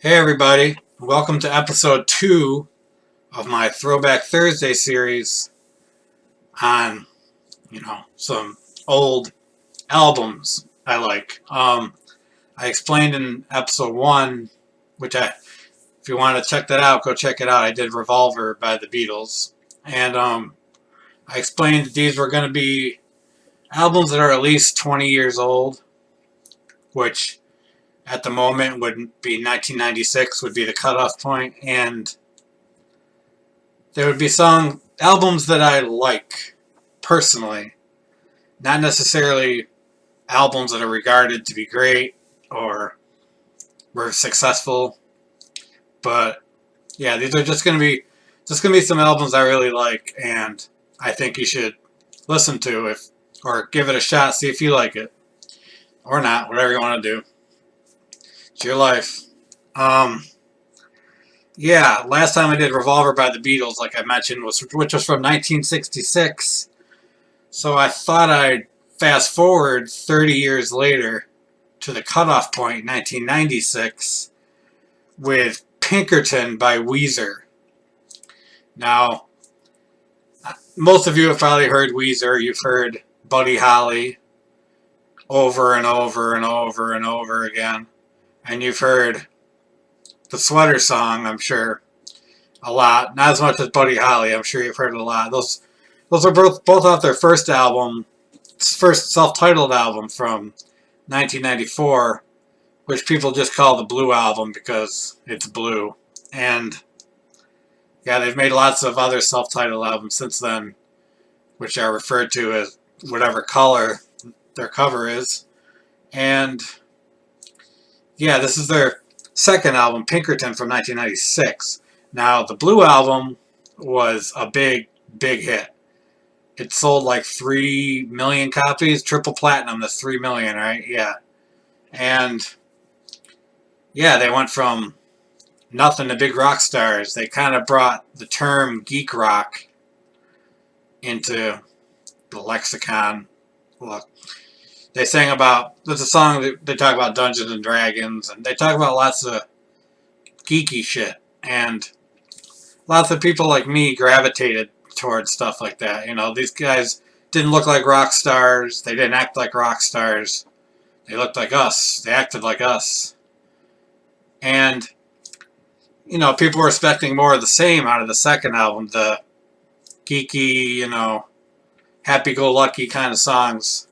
Hey everybody, welcome to episode 2 of my Throwback Thursday series on, some old albums I like. I explained in episode 1, if you want to check that out, go check it out. I did Revolver by the Beatles. And I explained that these were going to be albums that are at least 20 years old, which at the moment would be 1996 would be the cutoff point, and there would be albums that I like personally, not necessarily albums that are regarded to be great or were successful, but yeah, these are just gonna be some albums I really like, and I think you should listen to or give it a shot, see if you like it or not, whatever you want to do. It's your life. Yeah, last time I did Revolver by the Beatles, like I mentioned, which was from 1966. So I thought I'd fast forward 30 years later to the cutoff point, 1996, with Pinkerton by Weezer. Now, most of you have probably heard Weezer. You've heard Buddy Holly over and over and over and over again. And you've heard the Sweater Song, I'm sure, a lot. Not as much as Buddy Holly. I'm sure you've heard it a lot. Those are both off their first self-titled album from 1994, which people just call the Blue Album because it's blue. And yeah, they've made lots of other self-titled albums since then, which are referred to as whatever color their cover is. And yeah, this is their second album, Pinkerton, from 1996. Now, the Blue Album was a big, big hit. It sold like 3 million copies, triple platinum, that's 3 million, right? Yeah. And yeah, they went from nothing to big rock stars. They kind of brought the term geek rock into the lexicon. Look, they sang about, there's a song that they talk about Dungeons and Dragons, and they talk about lots of geeky shit. And lots of people like me gravitated towards stuff like that. You know, these guys didn't look like rock stars. They didn't act like rock stars. They looked like us. They acted like us. And, people were expecting more of the same out of the second album. The geeky, happy-go-lucky kind of songs.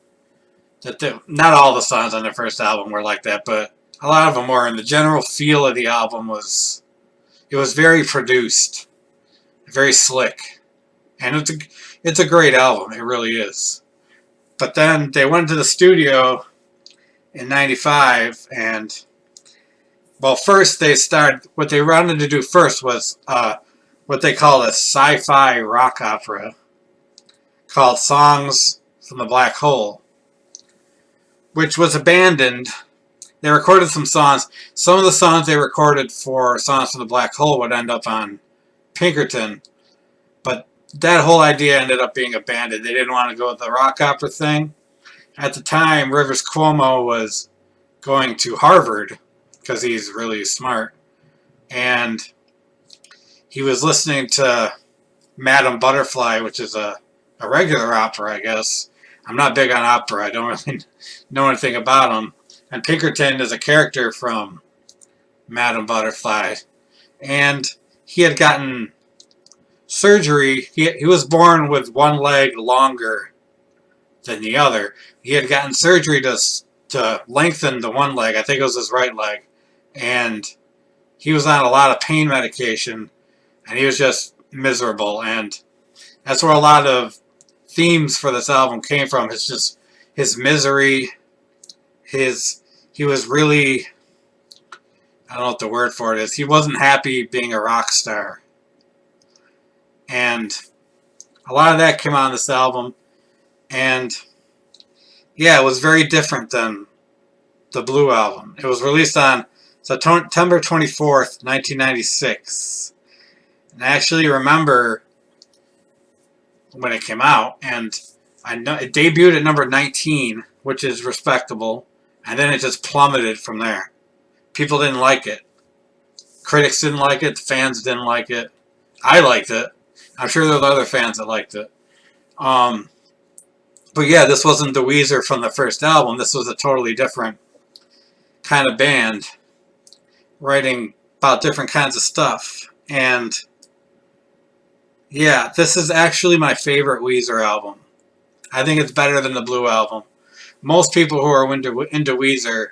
Not all the songs on their first album were like that, but a lot of them were. And the general feel of the album was very produced, very slick, and it's a great album. It really is. But then they went to the studio in '95, and first what they wanted to do first was what they called a sci-fi rock opera called Songs from the Black Hole, which was abandoned. They recorded some songs. Some of the songs they recorded for Songs from the Black Hole would end up on Pinkerton, but that whole idea ended up being abandoned. They didn't want to go with the rock opera thing. At the time, Rivers Cuomo was going to Harvard because he's really smart, and he was listening to Madame Butterfly, which is a regular opera, I guess. I'm not big on opera. I don't really know anything about them. And Pinkerton is a character from Madame Butterfly. And he had gotten surgery. He was born with one leg longer than the other. He had gotten surgery to lengthen the one leg. I think it was his right leg. And he was on a lot of pain medication. And he was just miserable. And that's where a lot of themes for this album came from. It's just his misery. He was really, I don't know what the word for it is. He wasn't happy being a rock star. And a lot of that came on this album. And yeah, it was very different than the Blue Album. It was released on September 24th, 1996. And I actually remember when it came out, and I know it debuted at number 19, which is respectable, and then it just plummeted from there. People didn't like it. Critics didn't like it. The fans didn't like it. I liked it. I'm sure there were other fans that liked it. But yeah, this wasn't the Weezer from the first album. This was a totally different kind of band, writing about different kinds of stuff. And yeah, this is actually my favorite Weezer album. I think it's better than the Blue album. Most people who are into Weezer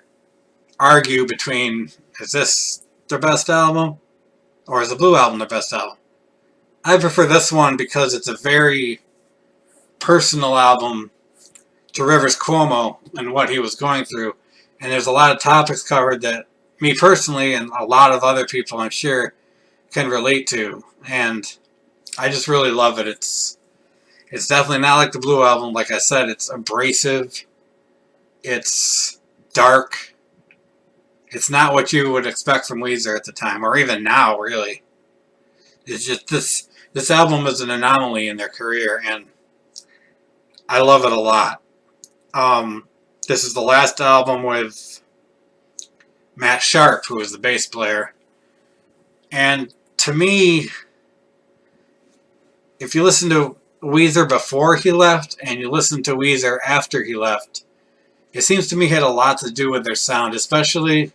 argue between, is this their best album or is the Blue album their best album? I prefer this one because it's a very personal album to Rivers Cuomo and what he was going through. And there's a lot of topics covered that me personally and a lot of other people I'm sure can relate to. And I just really love it. It's definitely not like the Blue album. Like I said, it's abrasive. It's dark. It's not what you would expect from Weezer at the time, or even now, really. It's just this album is an anomaly in their career, and I love it a lot. This is the last album with Matt Sharp, who is the bass player. And to me, if you listen to Weezer before he left and you listen to Weezer after he left, it seems to me had a lot to do with their sound, especially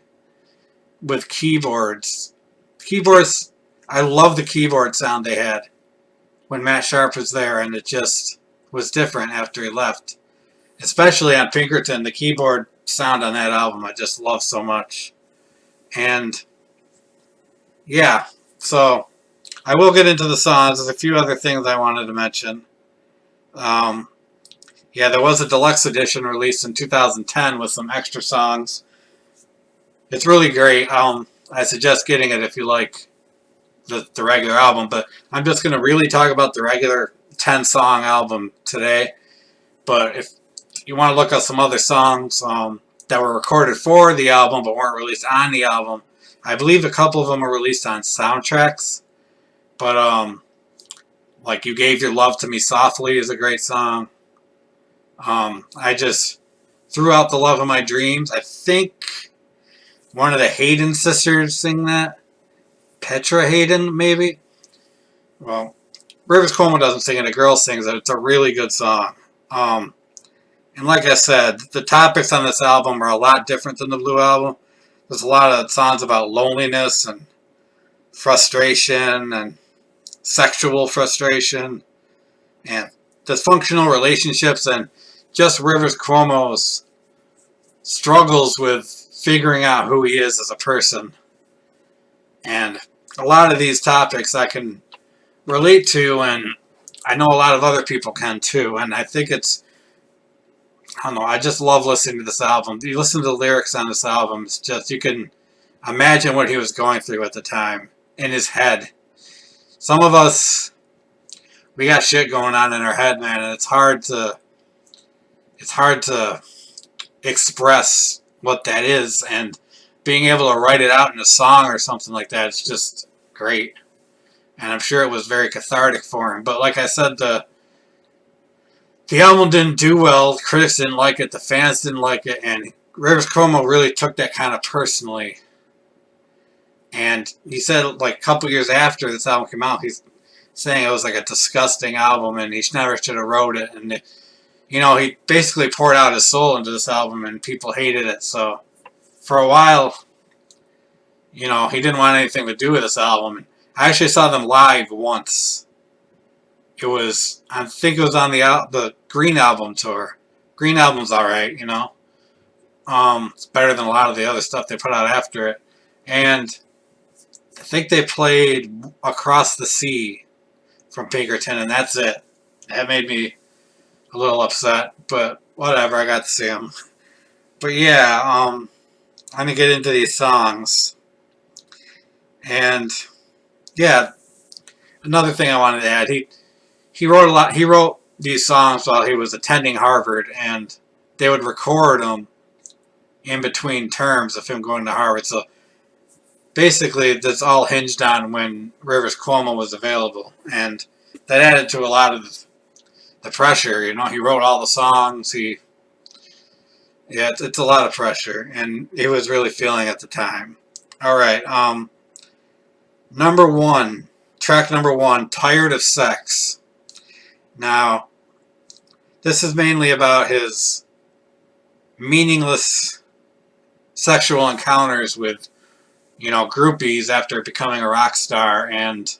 with keyboards. Keyboards, I love the keyboard sound they had when Matt Sharp was there, and it just was different after he left. Especially on Pinkerton, the keyboard sound on that album I just love so much. And yeah, so I will get into the songs. There's a few other things I wanted to mention. Yeah, there was a deluxe edition released in 2010 with some extra songs. It's really great. I suggest getting it if you like the regular album, but I'm just going to really talk about the regular 10-song album today. But if you want to look up some other songs that were recorded for the album but weren't released on the album, I believe a couple of them are released on soundtracks. But like You Gave Your Love to Me Softly is a great song. I just Threw Out the Love of My Dreams. I think one of the Hayden sisters sing that. Petra Hayden, maybe? Well, Rivers Cuomo doesn't sing it. A girl sings it. It's a really good song. And like I said, the topics on this album are a lot different than the Blue album. There's a lot of songs about loneliness and frustration and sexual frustration and dysfunctional relationships and just Rivers Cuomo's struggles with figuring out who he is as a person. And a lot of these topics I can relate to, and I know a lot of other people can too. And I think it's, I don't know, I just love listening to this album. You listen to the lyrics on this album, it's just, you can imagine what he was going through at the time in his head. Some of us, we got shit going on in our head, man, and it's hard to express what that is, and being able to write it out in a song or something like that, it's just great. And I'm sure it was very cathartic for him. But like I said, the album didn't do well. The critics didn't like it. The fans didn't like it. And Rivers Cuomo really took that kind of personally. And he said, like, a couple years after this album came out, he's saying it was like a disgusting album and he never should have wrote it. And, you know, he basically poured out his soul into this album and people hated it. So for a while, you know, he didn't want anything to do with this album. I actually saw them live once. It was, I think it was on the Green Album tour. Green Album's alright, you know. It's better than a lot of the other stuff they put out after it. And I think they played Across the Sea from Pinkerton, and that's it. That made me a little upset, but whatever, I got to see them. But yeah, I'm going to get into these songs. And yeah, another thing I wanted to add, he wrote a lot. He wrote these songs while he was attending Harvard, and they would record them in between terms of him going to Harvard. So basically, that's all hinged on when Rivers Cuomo was available, and that added to a lot of the pressure. You know, he wrote all the songs. It's a lot of pressure, and he was really feeling at the time. All right, Number one, track number one, Tired of Sex. Now, this is mainly about his meaningless sexual encounters with, groupies after becoming a rock star, and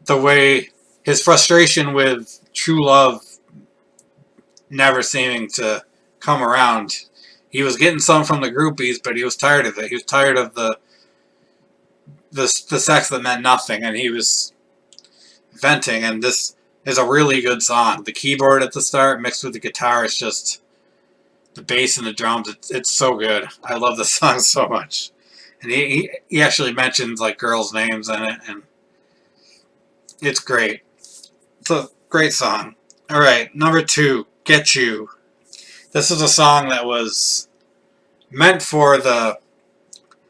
the way his frustration with true love never seeming to come around. He was getting some from the groupies, but he was tired of it. He was tired of the sex that meant nothing, and he was venting. And this is a really good song. The keyboard at the start mixed with the guitar is just the bass and the drums. It's so good. I love this song so much. And he actually mentions like girls' names in it, and it's great. It's a great song. All right, number two, Get You. This is a song that was meant for the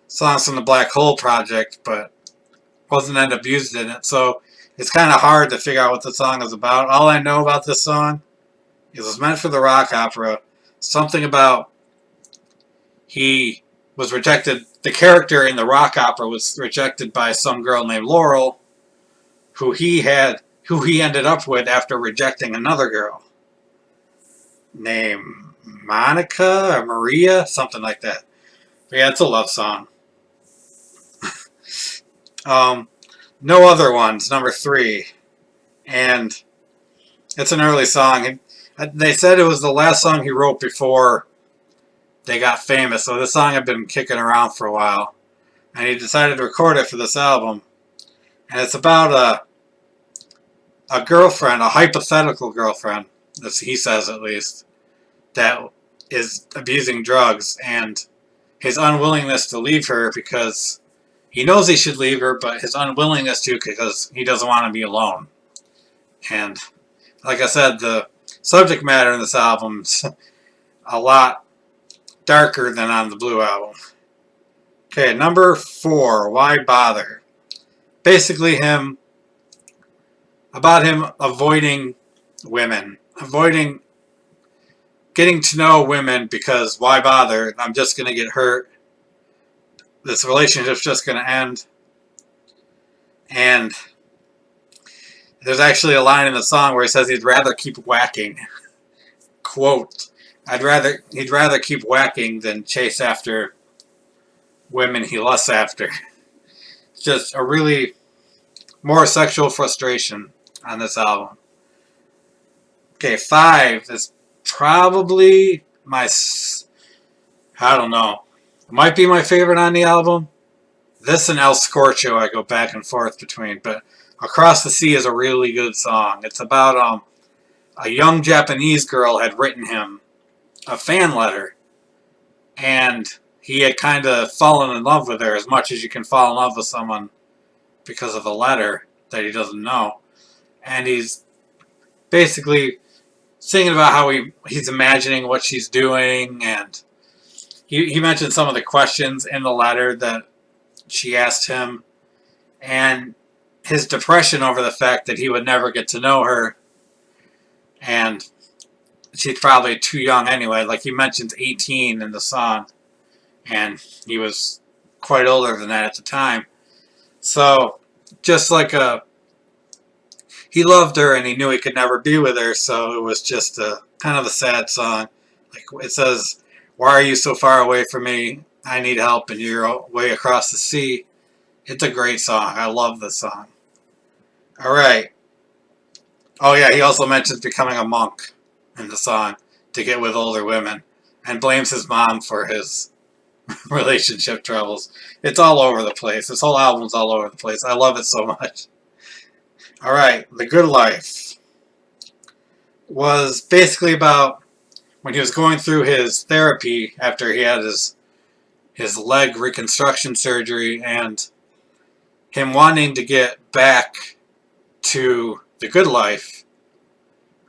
Songs from the Black Hole Project, but wasn't end up used in it, so it's kind of hard to figure out what the song is about. All I know about this song is it was meant for the rock opera. Something about he was rejected. The character in the rock opera was rejected by some girl named Laurel, who he ended up with after rejecting another girl named Monica or Maria, something like that. But yeah, it's a love song. No Other Ones, number three. And it's an early song. They said it was the last song he wrote before they got famous, so this song had been kicking around for a while. And he decided to record it for this album. And it's about a girlfriend, a hypothetical girlfriend, as he says at least, that is abusing drugs, and his unwillingness to leave her because he knows he should leave her, but his unwillingness to because he doesn't want to be alone. And like I said, the subject matter in this album's a lot darker than on the Blue album. Okay, number four, Why Bother? Basically about him avoiding women, avoiding getting to know women because why bother? I'm just going to get hurt. This relationship's just going to end. And there's actually a line in the song where he says he'd rather keep whacking. Quote, he'd rather keep whacking than chase after women he lusts after. It's just a really more sexual frustration on this album. Okay, 5 is probably I don't know. It might be my favorite on the album. This and El Scorcho I go back and forth between, but Across the Sea is a really good song. It's about a young Japanese girl had written him a fan letter, and he had kind of fallen in love with her as much as you can fall in love with someone because of a letter that he doesn't know. And he's basically singing about how he's imagining what she's doing, and he mentioned some of the questions in the letter that she asked him, and his depression over the fact that he would never get to know her, and she's probably too young anyway. Like he mentions 18 in the song, and he was quite older than that at the time. So just like he loved her and he knew he could never be with her, so it was just a kind of a sad song. Like it says, "Why are you so far away from me? I need help and you're way across the sea." It's a great song. I love this song. Alright. Oh yeah, he also mentions becoming a monk in the song to get with older women, and blames his mom for his relationship troubles. It's all over the place. This whole album's all over the place. I love it so much. Alright, The Good Life was basically about when he was going through his therapy after he had his leg reconstruction surgery, and him wanting to get back to the good life,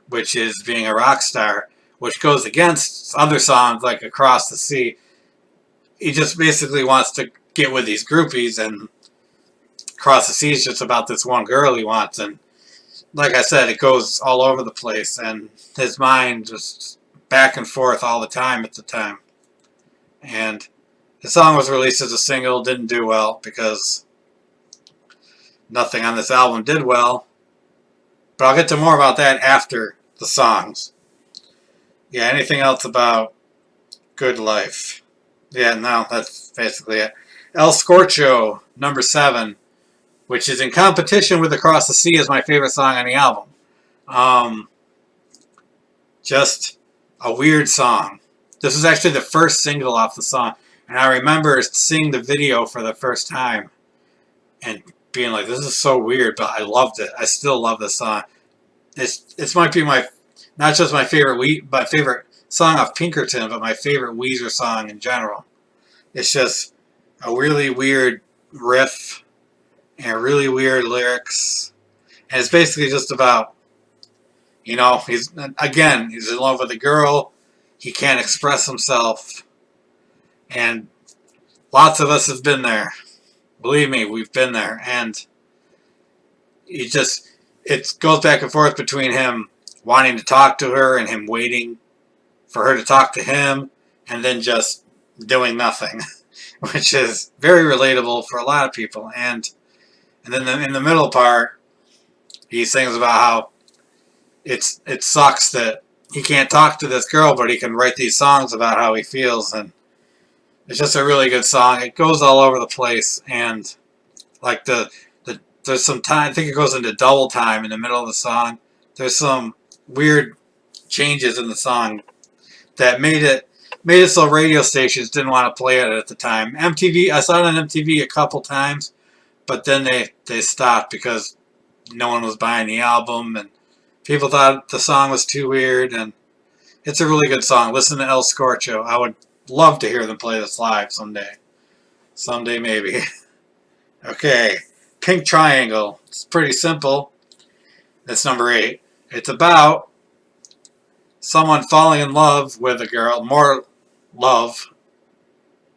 which is being a rock star, which goes against other songs like Across the Sea. He just basically wants to get with these groupies, and Across the Sea is just about this one girl he wants, and like I said, it goes all over the place, and his mind just back and forth all the time at the time. And the song was released as a single, didn't do well because nothing on this album did well. But I'll get to more about that after the songs. Yeah, anything else about Good Life? Yeah, no, that's basically it. El Scorcho, number 7, which is in competition with Across the Sea as my favorite song on the album. Just a weird song. This was actually the first single off the song. And I remember seeing the video for the first time and being like, this is so weird, but I loved it. I still love this song. It might be my, not just my favorite song off Pinkerton, but my favorite Weezer song in general. It's just a really weird riff and really weird lyrics. And it's basically just about, you know, he's in love with a girl. He can't express himself. And lots of us have been there. Believe me, we've been there. And it goes back and forth between him wanting to talk to her and him waiting for her to talk to him and then just doing nothing, which is very relatable for a lot of people. And then in the middle part, he sings about how it sucks that he can't talk to this girl, but he can write these songs about how he feels. And it's just a really good song. It goes all over the place. And like there's some time, I think it goes into double time in the middle of the song. There's some weird changes in the song that made it so radio stations didn't want to play it at the time. MTV, I saw it on MTV a couple times, but then they stopped because no one was buying the album and people thought the song was too weird. And it's a really good song. Listen to El Scorcho. I would love to hear them play this live someday. Someday maybe. Okay, Pink Triangle. It's pretty simple. That's number 8. It's about someone falling in love with a girl, more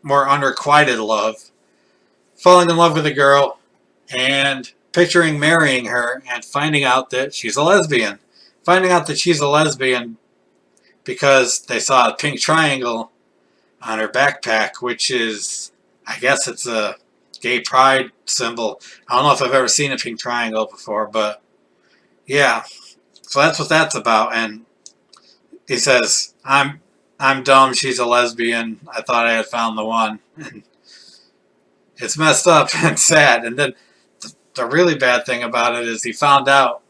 unrequited love, falling in love with a girl and picturing marrying her and finding out that she's a lesbian. Finding out that she's a lesbian because they saw a pink triangle on her backpack, which is, I guess it's a gay pride symbol. I don't know if I've ever seen a pink triangle before, but yeah. So that's what that's about. And he says, I'm dumb, she's a lesbian. I thought I had found the one. And it's messed up and sad. And then the really bad thing about it is he found out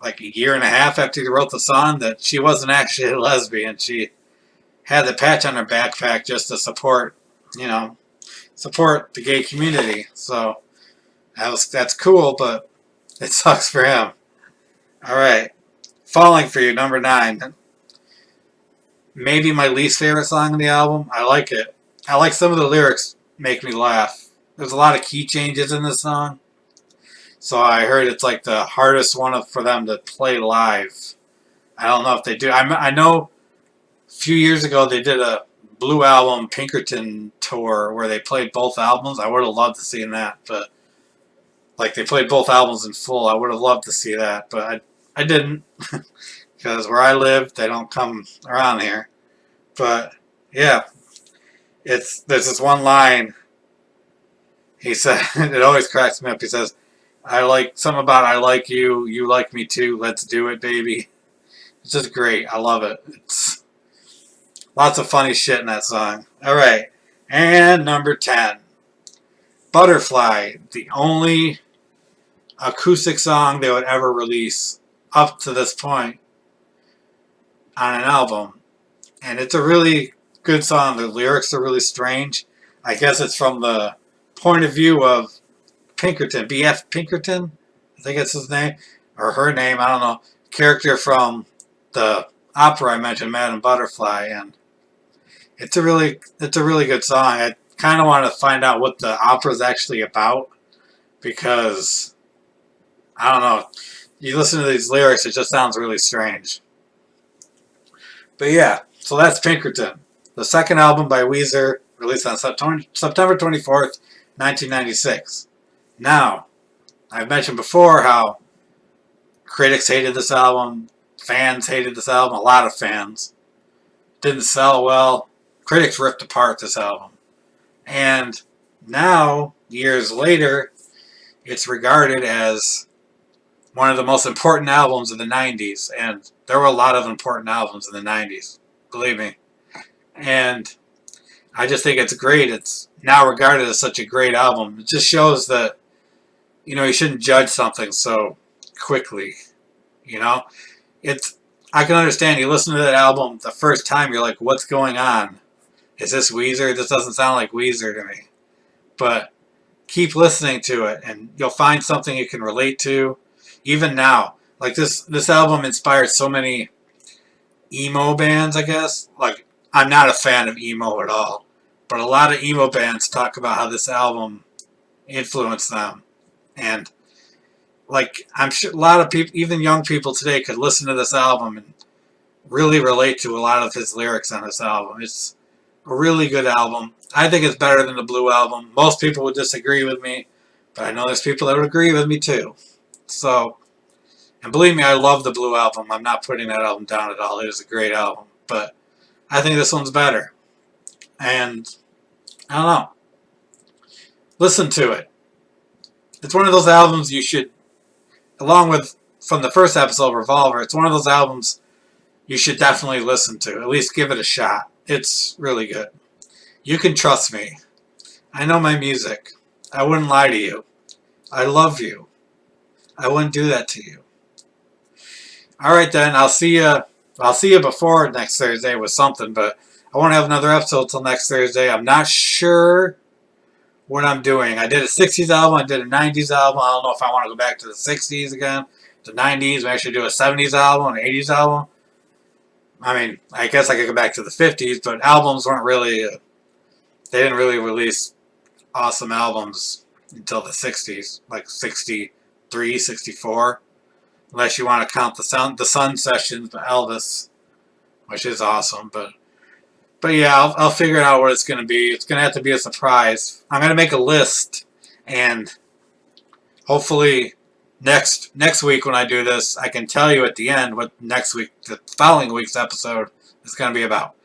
like a year and a half after he wrote the song that she wasn't actually a lesbian. She had the patch on her backpack just to support the gay community. So that's cool, but it sucks for him. Alright. Falling for You, number 9. Maybe my least favorite song on the album. I like it. I like some of the lyrics make me laugh. There's a lot of key changes in this song. So I heard it's like the hardest one for them to play live. I don't know if they do. I know a few years ago they did a Blue Album Pinkerton tour where they played both albums. I would have loved to see that, but like they played both albums in full. I would have loved to see that, but I didn't because where I live they don't come around here. But yeah, there's this one line. He said it always cracks me up. He says, "I like you, you like me too. Let's do it, baby." It's just great. I love it. It's lots of funny shit in that song. Alright. And number 10. Butterfly. The only acoustic song they would ever release up to this point on an album. And it's a really good song. The lyrics are really strange. I guess it's from the point of view of Pinkerton. B.F. Pinkerton? I think it's his name. Or her name. I don't know. Character from the opera I mentioned, Madame Butterfly. And it's a really good song. I kind of want to find out what the opera is actually about because I don't know. You listen to these lyrics, it just sounds really strange. But yeah, so that's Pinkerton, the second album by Weezer, released on September 24th, 1996. Now, I've mentioned before how critics hated this album, fans hated this album, a lot of fans. Didn't sell well. Critics ripped apart this album. And now, years later, it's regarded as one of the most important albums of the 90s, and there were a lot of important albums in the 90s, believe me. And I just think it's great. It's now regarded as such a great album. It just shows that, you shouldn't judge something so quickly, I can understand you listen to that album the first time, you're like, what's going on? Is this Weezer? This doesn't sound like Weezer to me. But keep listening to it, and you'll find something you can relate to. Even now, like this album inspired so many emo bands, I guess. Like, I'm not a fan of emo at all, but a lot of emo bands talk about how this album influenced them. And, like, I'm sure a lot of people, even young people today, could listen to this album and really relate to a lot of his lyrics on this album. It's a really good album. I think it's better than the Blue Album. Most people would disagree with me, but I know there's people that would agree with me too. So, and believe me, I love the Blue Album. I'm not putting that album down at all. It is a great album, but I think this one's better. And I don't know. Listen to it. It's one of those albums you should, along with from the first episode, Revolver, it's one of those albums you should definitely listen to. At least give it a shot. It's really good. You can trust me. I know my music. I wouldn't lie to you. I love you. I wouldn't do that to you. Alright then, I'll see you before next Thursday with something, but I won't have another episode till next Thursday. I'm not sure what I'm doing. I did a 60s album, I did a 90s album. I don't know if I want to go back to the 60s again, the 90s, maybe I should do a 70s album, an 80s album. I mean, I guess I could go back to the 50s, but albums weren't really, they didn't really release awesome albums until the 60s, like 63, 64. Unless you want to count the Sun Sessions by Elvis, which is awesome. But yeah, I'll figure out what it's going to be. It's going to have to be a surprise. I'm going to make a list, and hopefully next week when I do this, I can tell you at the end what the following week's episode is going to be about.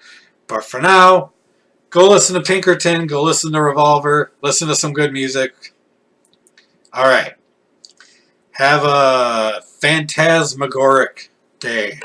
But for now, go listen to Pinkerton, go listen to Revolver, listen to some good music. Alright. Have a phantasmagoric day.